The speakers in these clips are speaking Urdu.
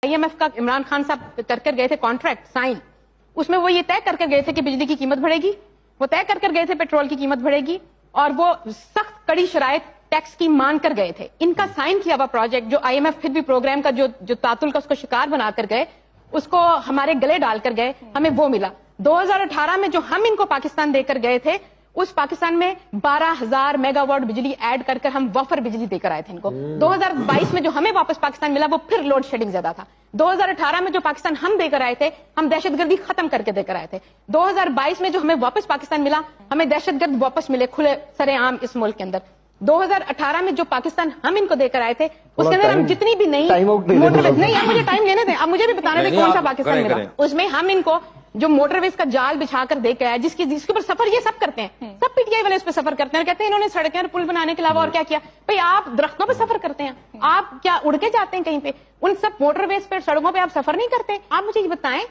IMF کا عمران خان صاحب کر گئے تھے کانٹریکٹ سائن، اس میں وہ یہ طے کر گئے تھے کہ بجلی کی قیمت بڑھے گی، وہ طے کر گئے تھے پیٹرول کی قیمت بڑھے گی، اور وہ سخت کڑی شرائط ٹیکس کی مان کر گئے تھے۔ ان کا سائن کیا ہوا پروجیکٹ جو IMF پھر بھی پروگرام کا جو تعطل کا اس کو شکار بنا کر گئے، اس کو ہمارے گلے ڈال کر گئے، ہمیں وہ ملا۔ 2018 میں جو ہم ان کو پاکستان دے کر گئے تھے، اس پاکستان میں 12,000 میگا واٹ بجلی ایڈ کر ہم وفر بجلی دے کر آئے تھے ان کو۔ 2022 میں جو ہمیں واپس پاکستان ملا وہ پھر لوڈ شیڈنگ زیادہ تھا۔ 2018 میں جو پاکستان ہم دے کر آئے تھے، ہم دہشت گردی ختم کر کے دے کر آئے تھے۔ 2022 میں جو ہمیں واپس پاکستان ملا، ہمیں دہشت گرد واپس ملے کھلے سرے عام اس ملک کے اندر۔ 2018 میں جو پاکستان ہم ان کو دے کر آئے تھے، اس کے اندر ہم جتنی بھی نئی موٹر ویز، نہیں آپ مجھے ٹائم لینے دیں، آپ مجھے بھی بتانے دیں کون سا پاکستان ملا۔ اس میں ہم ان کو جو موٹر ویز کا جال بچھا کر دے کے آئے، جس کے اوپر سفر یہ سب کرتے ہیں، سب PTI والے اس پہ سفر کرتے ہیں اور کہتے ہیں انہوں نے سڑکیں اور پل بنانے کے علاوہ اور کیا کیا؟ بھئی آپ درختوں پہ سفر کرتے ہیں، آپ کیا اڑ کے جاتے ہیں کہیں پہ؟ ان سب موٹر ویز پہ سڑکوں پہ آپ سفر نہیں کرتے۔ آپ مجھے یہ بتائیں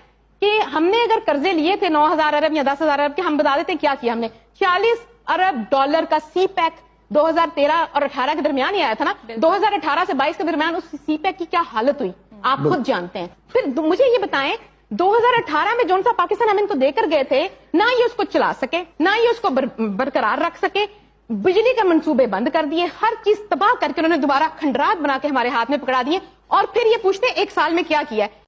کہ ہم نے اگر قرضے لیے تھے 9,000 ارب یا 10,000 ارب کے، ہم بتا دیتے کیا کیا ہم نے۔ 40 ارب ڈالر کا سی پیک 2013 اور 18 کے درمیان ہی آیا تھا نا۔ 2018 سے 22 کے درمیان اس سی پیک کی کیا حالت ہوئی آپ خود جانتے ہیں۔ پھر مجھے یہ بتائیں 2018 میں جون سا پاکستان ہم ان کو دے کر گئے تھے، نہ یہ اس کو چلا سکے، نہ یہ اس کو برقرار رکھ سکے، بجلی کے منصوبے بند کر دیے، ہر چیز تباہ کر کے انہوں نے دوبارہ کھنڈرات بنا کے ہمارے ہاتھ میں پکڑا دیے، اور پھر یہ پوچھتے ہیں ایک سال میں کیا کیا ہے۔